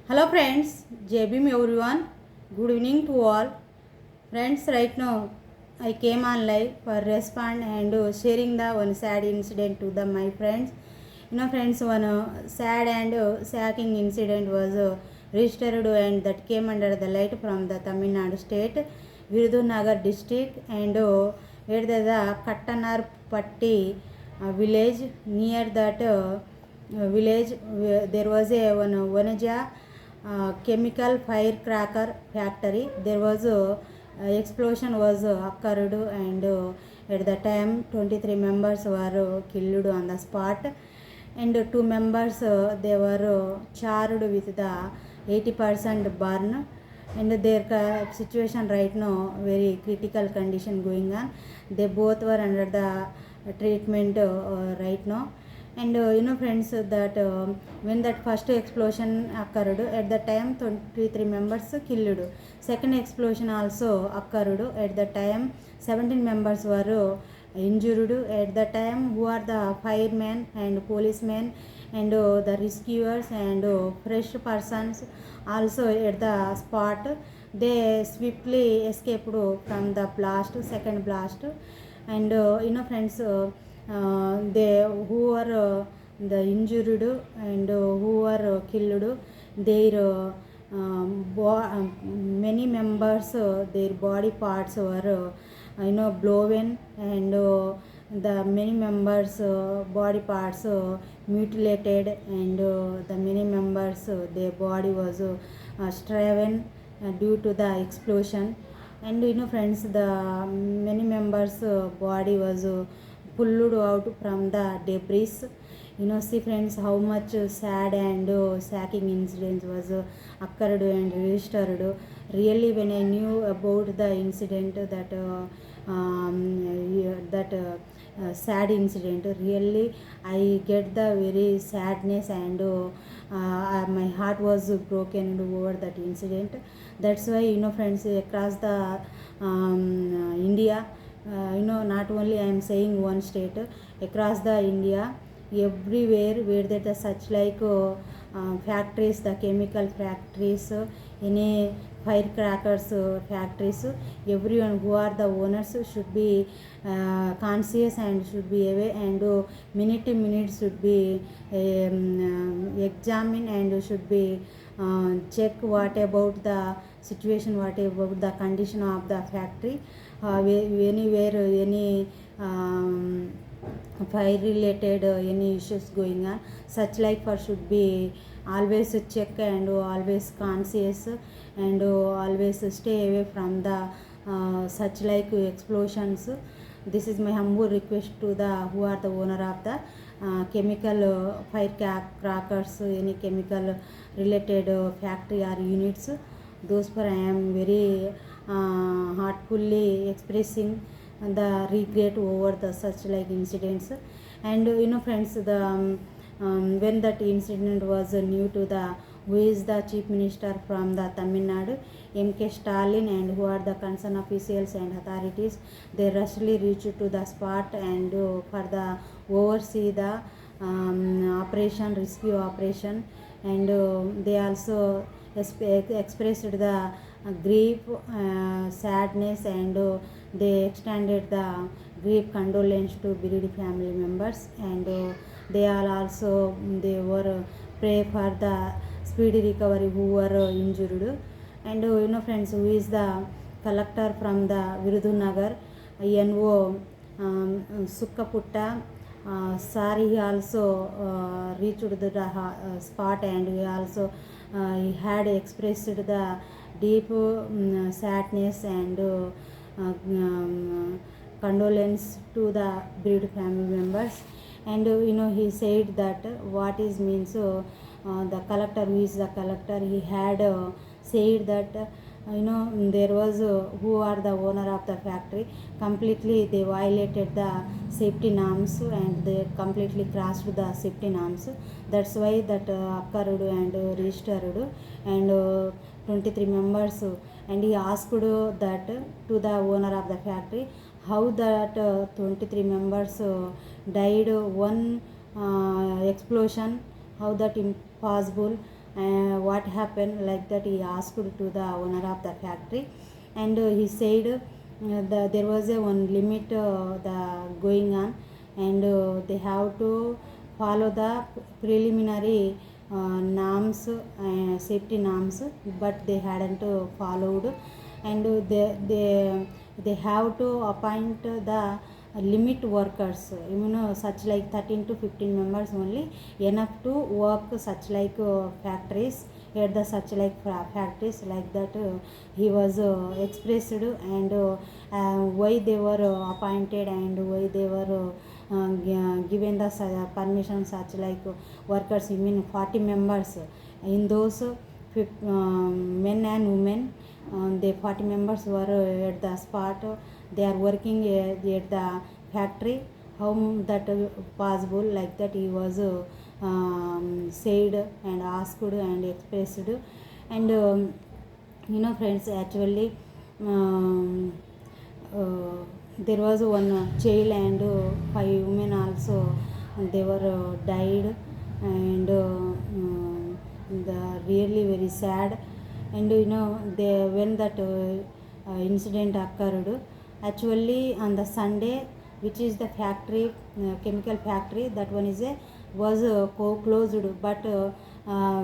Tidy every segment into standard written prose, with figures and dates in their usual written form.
Hello friends, JBM everyone. Good evening to all. Friends, right now I came on live for respond and sharing the one sad incident to the my friends. Friends, one sad and shocking incident was registered and that came under the light from the Tamil Nadu state, Virudhunagar district, and where the Kattanar Patti village. Near that village there was a one Vanaja chemical firecracker factory. There was a explosion was occurred, and at the time 23 members were killed on the spot, and two members they were charged with the 80% burn, and their situation right now very critical condition going on. They both were under the treatment right now. And friends, that when that first explosion occurred, at the time 23 members killed. Second explosion also occurred. At the time 17 members were injured. At the time, who are the firemen and policemen and the rescuers and fresh persons also at the spot. They swiftly escaped from the blast, second blast. And friends, they who are the injured and who are killed, their many members, their body parts were blown, and the many members body parts mutilated, and the many members their body was striven due to the explosion. And friends, the many members body was pulled out from the debris. See friends, how much sad and shocking incident was occurred and registered. Really, when I knew about the incident, sad incident, really I get the very sadness, and my heart was broken over that incident. That's why friends, across the India, not only I am saying one state, across the India, everywhere where there are such like factories, the chemical factories, any firecrackers factories, everyone who are the owners should be conscious and should be aware, and minute to minute should be examine, and should be check what about the situation, what about the condition of the factory, anywhere any fire related any issues going on, such like for should be always check, and always conscious, and always stay away from the such like explosions. This is my humble request to the who are the owner of the chemical firecrackers, any chemical related factory or units. Those for I am very heartfully expressing the regret over the such like incidents. And friends, the when that incident was new to the who is the chief minister from the Tamil Nadu, M.K. Stalin, and who are the concerned officials and authorities, they rushly reached to the spot, and for the oversee the operation, rescue operation, and they also expressed the grief, sadness, and they extended the grief condolence to bereaved family members, and they are also they were pray for the speedy recovery who were injured. And friends, who is the collector from the Virudhunagar, NO Sukkaputta, Sari, he also reached the spot, and he also he had expressed the deep sadness and condolence to the bereaved family members. And he said that what is means, the collector, who is the collector, he had said that there was who are the owner of the factory, completely they violated the safety norms, and they completely crossed the safety norms. That's why that occurred and registered, and 23 members, and he asked that to the owner of the factory how that 23 members died one explosion, how that impossible, what happened, like that he asked to the owner of the factory, and he said there was a one limit the going on, and they have to follow the preliminary norms, safety norms, but they hadn't followed, and they have to appoint the limit workers, such like 13 to 15 members only enough to work such like factories, at the such like factories, like that he was expressed, and why they were appointed, and why they were given the permission such like workers, 40 members in those men and women. The 40 members were at the spot, they are working at the factory. How that possible, like that he was said and asked and expressed, and friends, actually um, there was one child and 5 women also, they were died, and the really very sad, and they when that incident occurred, actually on the Sunday, which is the factory, chemical factory, that one is a was closed, but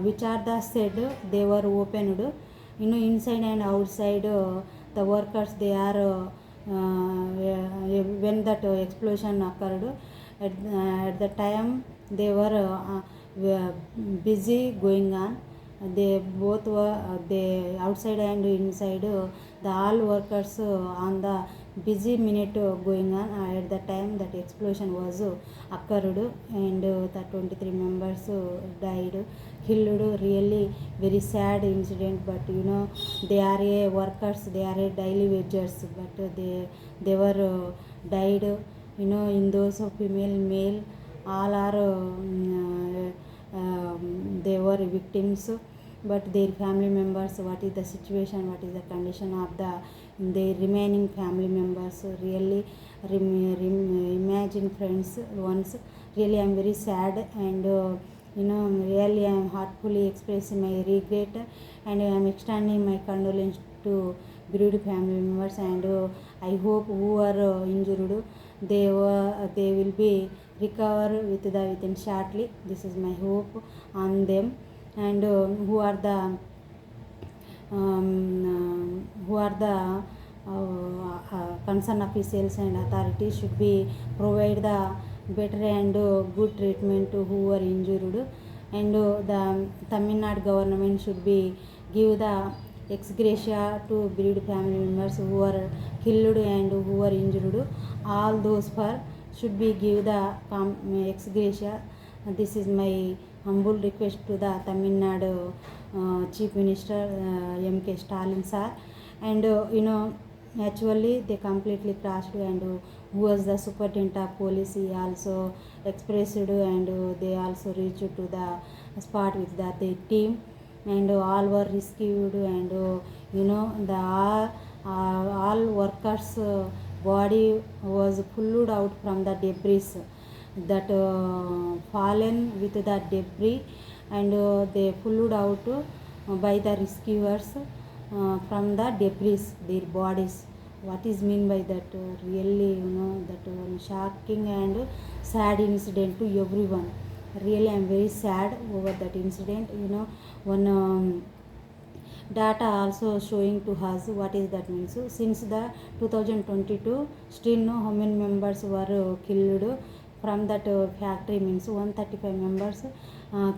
which are the said they were opened, inside and outside the workers, they are when that explosion occurred, at the time they were busy going on, they both were they outside and inside, the all workers on the busy minute going on, at the time that explosion was occurred, and the 23 members died, killed, really very sad incident, but they are a workers, they are a daily wagers, but they were died, in those of female, male, all are they were victims, but their family members, what is the situation, what is the condition of the their remaining family members, really imagine, friends, once, really I am very sad, and really I am heartfully expressing my regret, and I am extending my condolence to bereaved family members, and I hope who are injured, they will be recover within shortly, this is my hope on them, and who are the concerned officials and authorities should be provide the better and good treatment to who are injured, and the Tamil Nadu government should be give the ex gratia to bereaved family members who are killed and who are injured, all those for should be give the ex gratia. This is my humble request to the Tamil Nadu Chief Minister M.K. Stalin sir, and actually they completely crashed, and who was the superintendent of police, he also expressed, and they also reached to the spot with the team, and all were rescued, and the all workers body was pulled out from the debris that fallen with the debris, and they pulled out by the rescuers from the debris their bodies. What is mean by that? Really, that one shocking and sad incident to everyone. Really, I am very sad over that incident. One data also showing to us what is that means. So, since the 2022, still no how many members were killed from that factory, means 135 members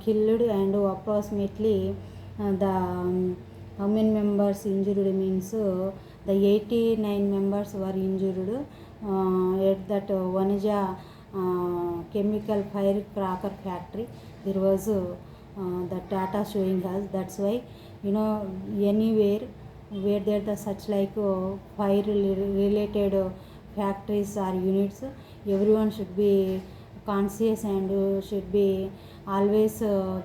killed, and approximately the how many members injured, means the 89 members were injured at that Vanija chemical firecracker factory. There was the data showing us. That's why anywhere where there the such like fire related factories or units, everyone should be conscious, and should be always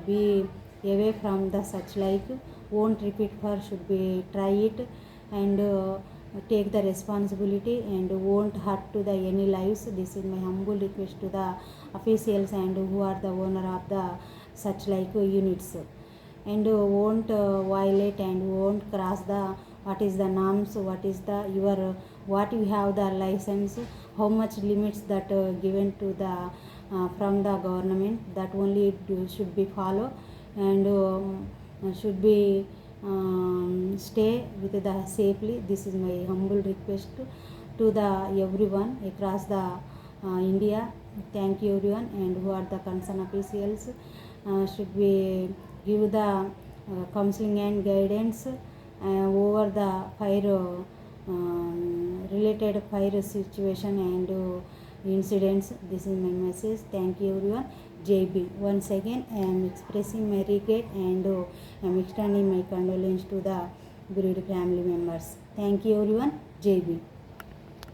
be away from the such like, won't repeat for, should be try it, and take the responsibility, and won't hurt to the any lives. This is my humble request to the officials and who are the owner of the such like units. and won't violate and won't cross the what is the norms, what is the your what you have the license, how much limits that given to the from the government, that only should be follow, and should be stay with the safely. This is my humble request to the everyone across the India. Thank you everyone, and who are the concerned officials should be give the counseling and guidance over the fire related fire situation and incidents. This is my message. Thank you everyone. JB. Once again I am expressing my regret and I am extending my condolence to the bereaved family members. Thank you everyone. JB.